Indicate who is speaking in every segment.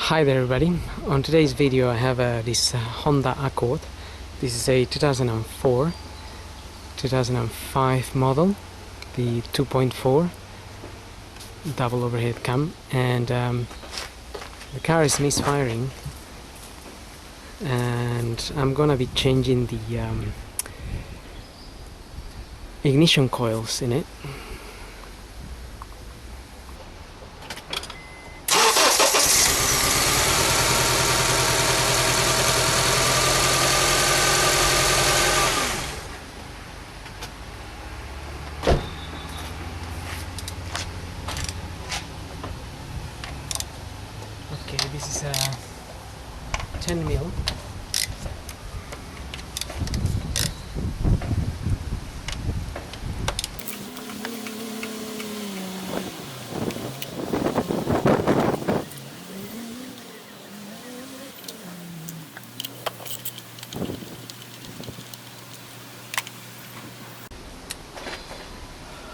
Speaker 1: Hi there everybody. On today's video I have this Honda Accord. This is a 2004-2005 model, the 2.4 double overhead cam, and the car is misfiring, and I'm gonna be changing the ignition coils in it. Okay, this is a 10 mil.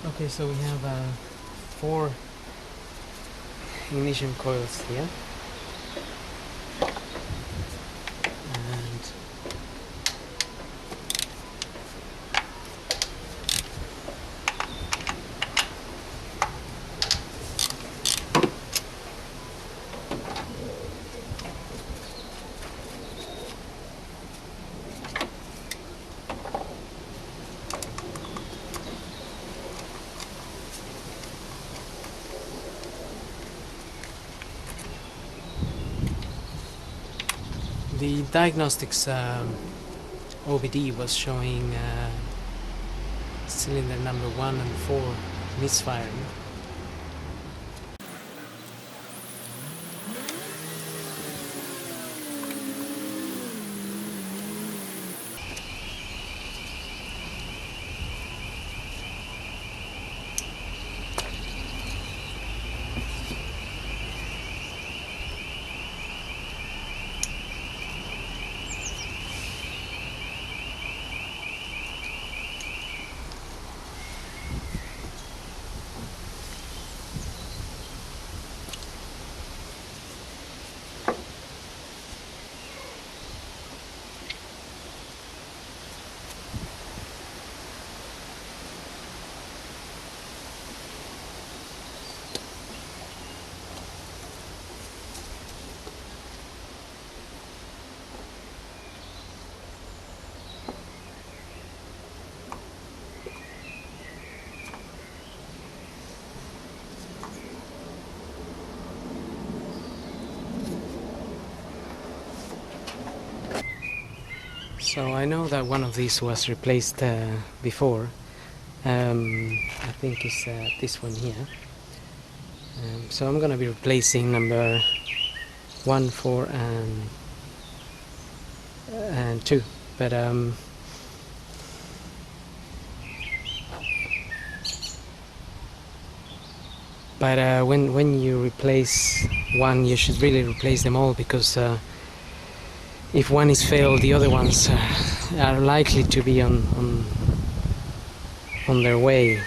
Speaker 1: Okay, so we have 4 ignition coils here. The diagnostics OBD was showing cylinder number 1 and 4 misfiring. So I know that one of these was replaced before. I think it's this one here. So I'm gonna be replacing number 1, 4, and 2. But when you replace one, you should really replace them all, because if one is failed, the other ones are likely to be on their way.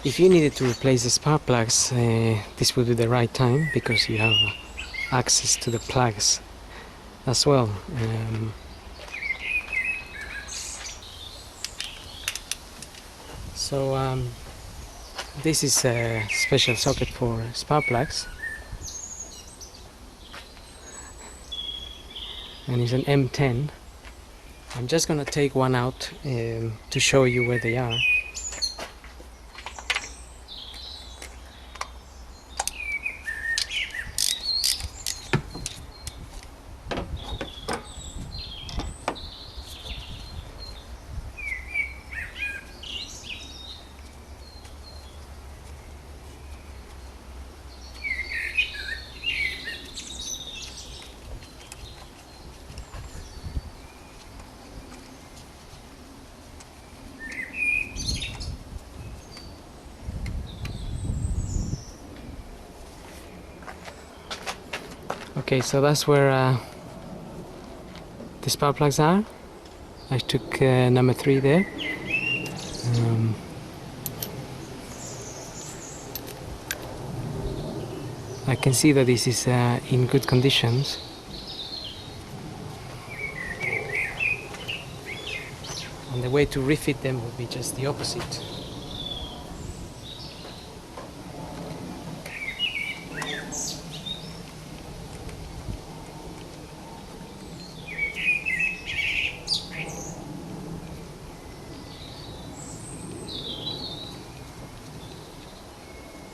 Speaker 1: If you needed to replace the spark plugs, this would be the right time, because you have access to the plugs as well. This is a special socket for spark plugs, and it's an M10. I'm just gonna take one out to show you where they are. Okay, so that's where the spark plugs are. I took number 3 there. I can see that this is in good conditions. And the way to refit them would be just the opposite.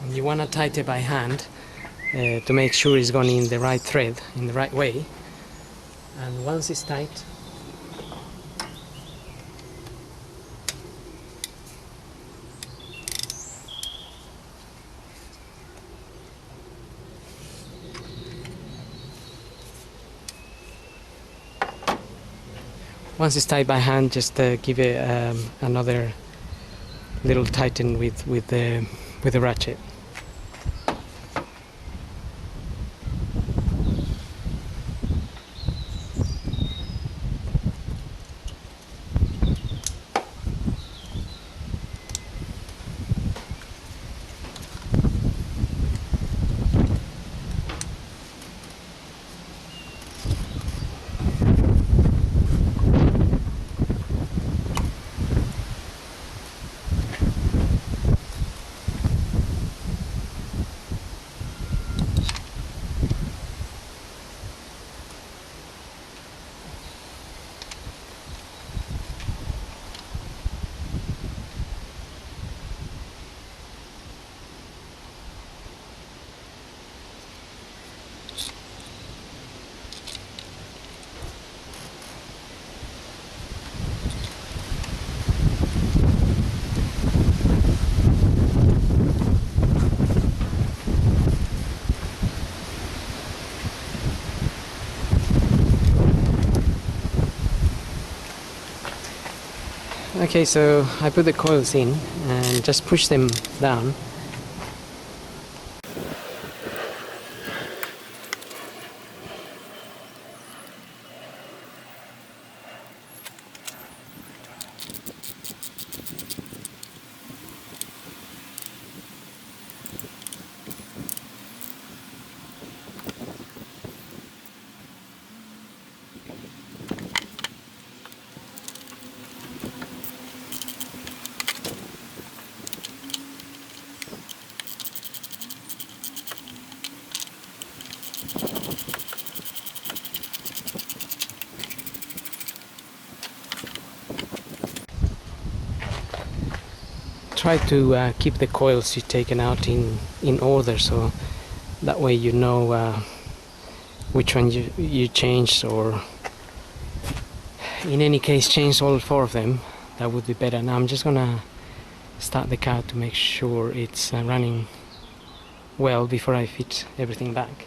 Speaker 1: And you want to tighten by hand to make sure it's going in the right thread, in the right way. And once it's tight, by hand, just give it another little tighten with the ratchet. Okay, so I put the coils in and just push them down. Try to keep the coils you taken out in order, so that way you know which one you changed, or in any case change all 4 of them. That would be better. Now I'm just gonna start the car to make sure it's running well before I fit everything back.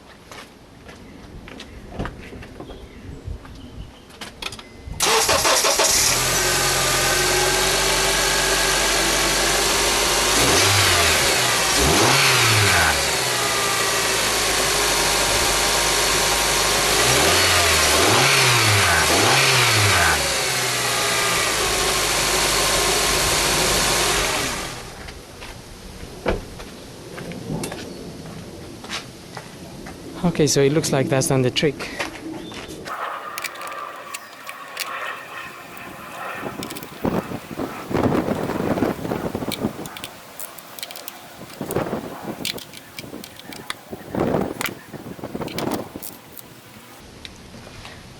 Speaker 1: Okay, so it looks like that's done the trick.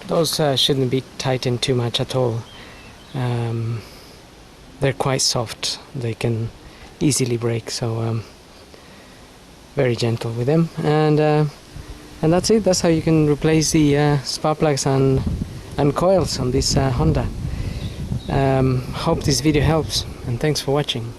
Speaker 1: Those shouldn't be tightened too much at all. They're quite soft. They can easily break, so very gentle with them. And that's it. That's how you can replace the spark plugs and coils on this Honda. Hope this video helps, and thanks for watching.